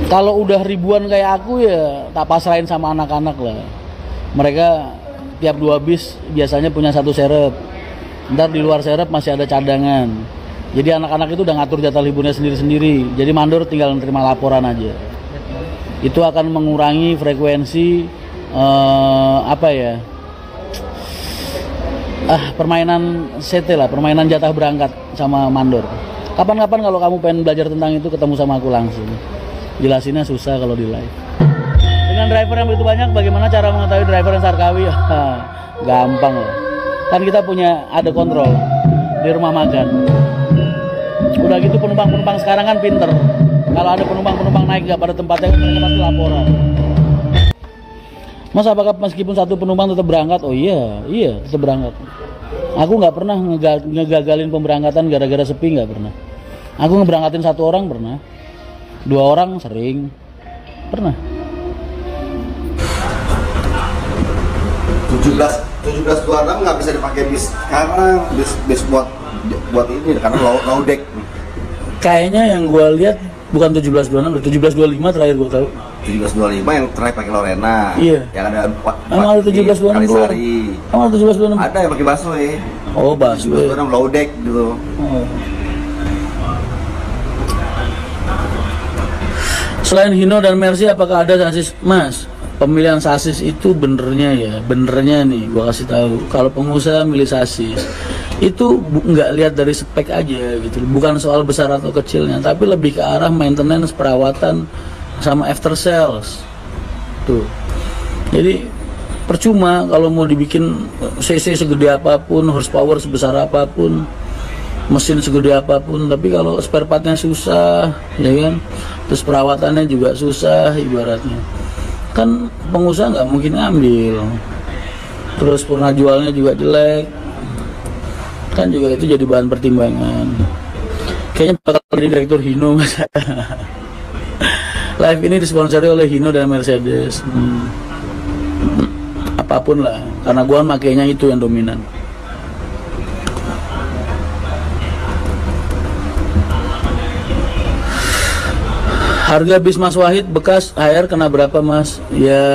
Kalau udah ribuan kayak aku ya tak pasrahin sama anak-anak lah. Mereka tiap 2 bis biasanya punya 1 serep. Ntar di luar serep masih ada cadangan. Jadi anak-anak itu udah ngatur jatah liburnya sendiri-sendiri. Jadi mandor tinggal nerima laporan aja. Itu akan mengurangi frekuensi permainan CT lah, permainan jatah berangkat sama mandor. Kapan-kapan kalau kamu pengen belajar tentang itu ketemu sama aku langsung. Jelasinnya susah kalau di live. Dengan driver yang begitu banyak, bagaimana cara mengetahui driver yang Sarkawi? Gampang loh. Kan kita ada kontrol di rumah makan. Udah gitu penumpang-penumpang sekarang kan pinter. Kalau ada penumpang naik nggak pada tempatnya, mereka pasti laporan. Mas, apakah meskipun 1 penumpang tetap berangkat? Oh iya tetap berangkat. Aku nggak pernah ngegagalin pemberangkatan gara-gara sepi, nggak pernah. Aku ngeberangkatin 1 orang pernah. 2 orang sering pernah. 1726 nggak bisa dipakai bis sekarang, bis buat ini karena low deck. Kayaknya yang gue lihat bukan 1726, 1725 terakhir gue tahu. 1725 yang terakhir pakai Lorena. Iya. Yang ada 4 emang ada 1726 keluar. Emang ada 1726. Ada yang pakai busway. Oh, busway. 1726 low deck gitu. Oh. Selain Hino dan Mercy, apakah ada sasis? Mas, pemilihan sasis itu benernya nih gua kasih tahu. Kalau pengusaha milih sasis itu nggak lihat dari spek aja gitu, bukan soal besar atau kecilnya, tapi lebih ke arah maintenance, perawatan, sama after sales tuh. Jadi percuma kalau mau dibikin cc segede apapun, horsepower sebesar apapun, mesin segede apapun, tapi kalau spare partnya susah, ya kan, terus perawatannya juga susah, ibaratnya kan pengusaha nggak mungkin ngambil. Terus pernah jualnya juga jelek, kan juga itu jadi bahan pertimbangan. Kayaknya bakal jadi direktur Hino. Live ini disponsori oleh Hino dan Mercedes. Apapun lah, karena gua makainya itu yang dominan. Harga bis Mas Wahid bekas HR kena berapa, Mas? Ya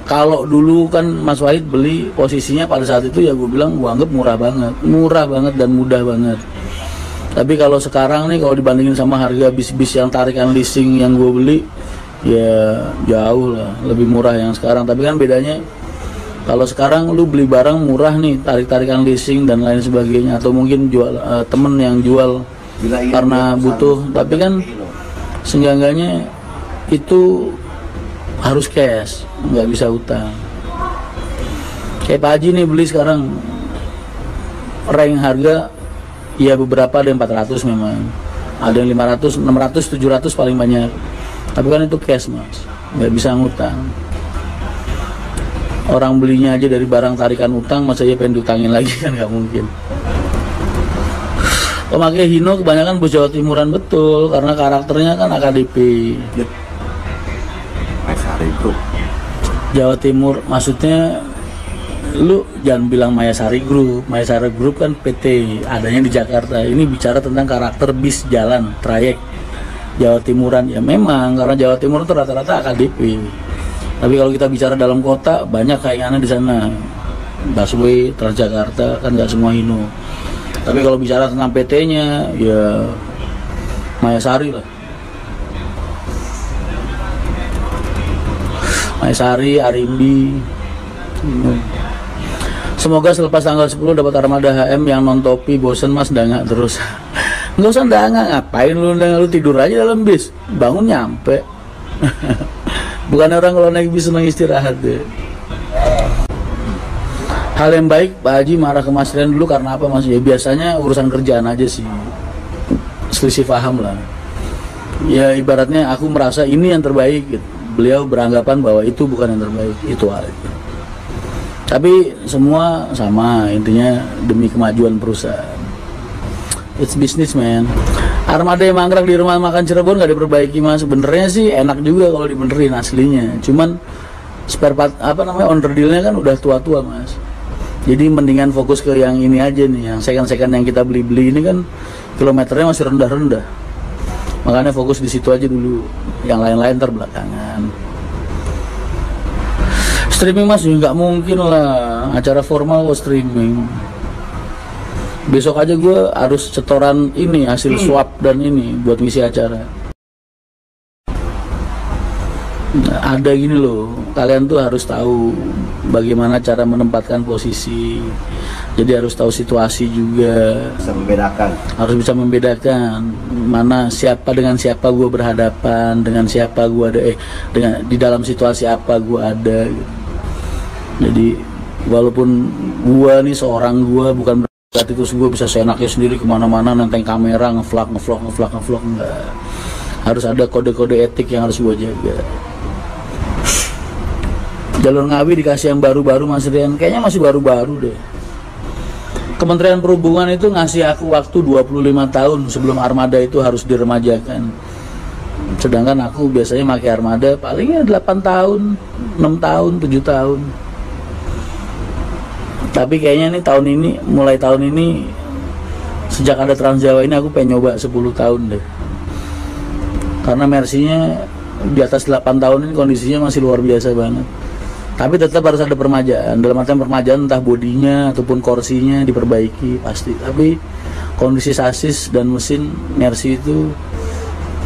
kalau dulu kan Mas Wahid beli posisinya pada saat itu ya gue bilang gue anggap murah banget dan mudah banget. Tapi kalau sekarang nih, kalau dibandingin sama harga bis-bis yang tarikan leasing yang gue beli, ya jauh lah lebih murah yang sekarang. Tapi kan bedanya kalau sekarang lu beli barang murah nih, tarikan leasing dan lain sebagainya, atau mungkin jual temen yang jual karena butuh, tapi kan seenggaknya itu harus cash, nggak bisa utang. Kayak Pak Haji nih beli sekarang rank harga, ya beberapa ada yang 400 memang, ada yang 500, 600, 700 paling banyak. Tapi kan itu cash, Mas, nggak bisa ngutang. Orang belinya aja dari barang tarikan utang, masa ya pengen diutangin lagi, kan nggak mungkin. Pemakai Hino kebanyakan bus Jawa Timuran, betul, karena karakternya kan AKDP. Mayasari Group. Jawa Timur, maksudnya lu jangan bilang Mayasari Group. Mayasari Group kan PT, adanya di Jakarta. Ini bicara tentang karakter bis jalan, trayek Jawa Timuran. Ya memang, karena Jawa Timur itu rata-rata AKDP. Tapi kalau kita bicara dalam kota, banyak saingannya di sana. Busway, Transjakarta, kan nggak semua Hino. Tapi kalau bicara tentang PT-nya, ya Mayasari lah. Mayasari, Arimbi. Semoga selepas tanggal 10 dapat armada HM yang non topi. Bosen, Mas, dangak terus. Nggak usah dangak, ngapain lu tidur aja dalam bis, bangun nyampe. Bukan orang kalau naik bis senang istirahat deh. Hal yang baik, Pak Haji marah ke Mas Rian dulu karena apa, Mas? Ya biasanya urusan kerjaan aja sih, selisih paham lah. Ya ibaratnya aku merasa ini yang terbaik gitu. Beliau beranggapan bahwa itu bukan yang terbaik, itu aja. Tapi semua sama, intinya demi kemajuan perusahaan. It's business, man. Armada yang mangkrak di rumah makan Cirebon nggak diperbaiki, Mas. Sebenarnya sih enak juga kalau dibenerin aslinya. Cuman spare part onder dealnya kan udah tua-tua, Mas. Jadi mendingan fokus ke yang ini aja nih, yang second yang kita beli ini kan kilometernya masih rendah-rendah. Makanya fokus di situ aja dulu, yang lain-lain ntar belakangan. Streaming mas, nggak mungkin lah acara formal kok streaming. Besok aja gue harus setoran ini hasil swab dan ini buat ngisi acara. Nah, ada gini loh, kalian tuh harus tahu bagaimana cara menempatkan posisi. Jadi harus tahu situasi juga. Bisa membedakan. Harus bisa membedakan mana siapa dengan siapa gue berhadapan, dengan siapa gue ada, dengan di dalam situasi apa gue ada. Jadi walaupun gue nih seorang gue bukan berarti terus gue bisa seenaknya sendiri kemana-mana nenteng kamera ngevlog enggak. Harus ada kode-kode etik yang harus gue jaga. Jalur Ngawi dikasih yang baru-baru Mas Rian, kayaknya masih baru-baru deh. Kementerian Perhubungan itu ngasih aku waktu 25 tahun sebelum armada itu harus diremajakan. Sedangkan aku biasanya pakai armada palingnya 8 tahun, 6 tahun, 7 tahun. Tapi kayaknya nih mulai tahun ini sejak ada Trans Jawa ini aku pengen nyoba 10 tahun deh. Karena Mercy-nya di atas 8 tahun ini kondisinya masih luar biasa banget. Tapi tetap harus ada permajaan, dalam artian permajaan entah bodinya ataupun kursinya diperbaiki pasti. Tapi kondisi sasis dan mesin Mercy itu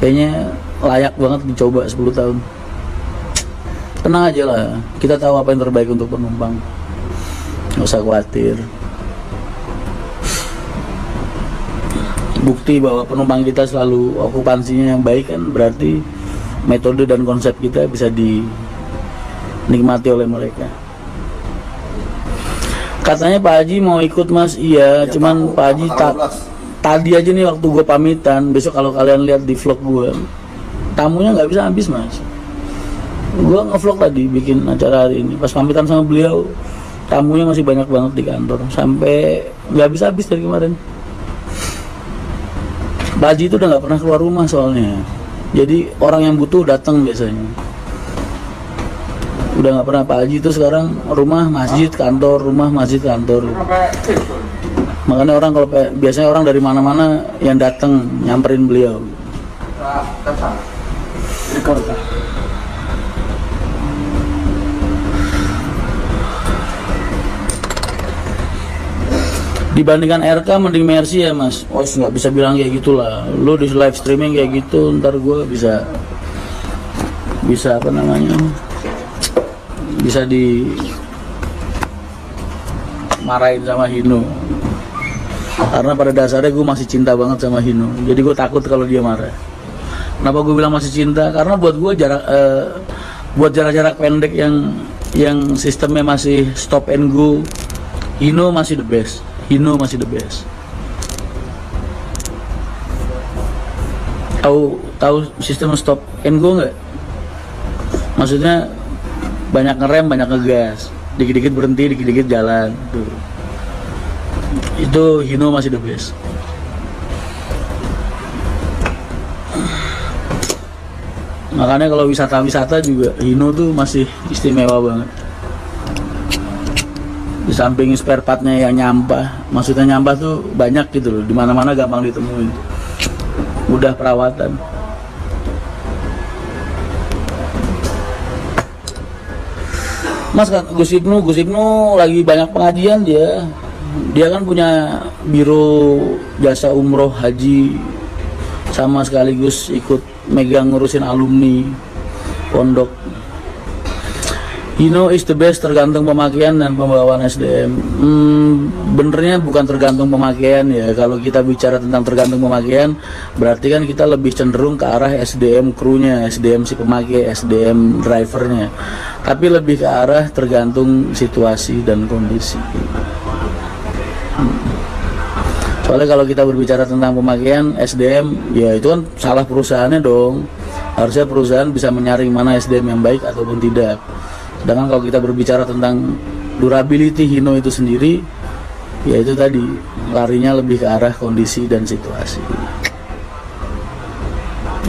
kayaknya layak banget dicoba 10 tahun. Tenang aja lah, kita tahu apa yang terbaik untuk penumpang, nggak usah khawatir. Bukti bahwa penumpang kita selalu okupansinya yang baik kan berarti metode dan konsep kita bisa dinikmati oleh mereka. Katanya Pak Haji mau ikut mas, iya, ya, cuman Pak Haji tadi aja nih waktu gue pamitan, besok kalau kalian lihat di vlog gue, tamunya nggak bisa habis mas. Gue ngevlog tadi bikin acara hari ini, pas pamitan sama beliau, tamunya masih banyak banget di kantor, sampai nggak bisa habis dari kemarin. Pak Haji itu udah nggak pernah keluar rumah soalnya, jadi orang yang butuh datang biasanya. Udah nggak pernah. Pak Haji itu sekarang rumah masjid kantor, rumah masjid kantor. Makanya orang kalau biasanya orang dari mana-mana yang datang nyamperin beliau. Dibandingkan RK mending Mercy ya mas. Oh nggak bisa bilang kayak gitulah. Lu di live streaming kayak gitu, ntar gue bisa apa namanya? Bisa dimarahin sama Hino. Karena pada dasarnya gue masih cinta banget sama Hino. Jadi gue takut kalau dia marah. Kenapa gue bilang masih cinta? Karena buat gue buat jarak-jarak pendek yang sistemnya masih stop and go, Hino masih the best. Hino masih the best. Tahu sistem stop and go nggak? Maksudnya banyak ngerem, banyak ngegas, dikit-dikit berhenti, dikit-dikit jalan. Itu Hino masih the best. Makanya kalau wisata-wisata juga Hino tuh masih istimewa banget. Di samping spare partnya yang nyampah, maksudnya nyampah tuh banyak gitu loh, dimana-mana gampang ditemuin, mudah perawatan. Mas Gus Ibnu lagi banyak pengajian dia kan punya biro jasa umroh haji, sama sekaligus ikut megang ngurusin alumni pondok. Hino is the best, tergantung pemakaian dan pembawaan SDM. Benernya bukan tergantung pemakaian ya. Kalau kita bicara tentang tergantung pemakaian, berarti kan kita lebih cenderung ke arah SDM krunya, SDM si pemakai, SDM drivernya. Tapi lebih ke arah tergantung situasi dan kondisi. Soalnya kalau kita berbicara tentang pemakaian SDM, ya itu kan salah perusahaannya dong. Harusnya perusahaan bisa menyaring mana SDM yang baik ataupun tidak. Sedangkan kalau kita berbicara tentang durability Hino itu sendiri, ya itu tadi larinya lebih ke arah kondisi dan situasi.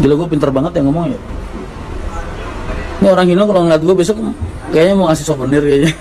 Gila, gue pinter banget yang ngomong ya. Ini orang Hino kalau ngeliat gue besok kayaknya mau ngasih souvenir kayaknya.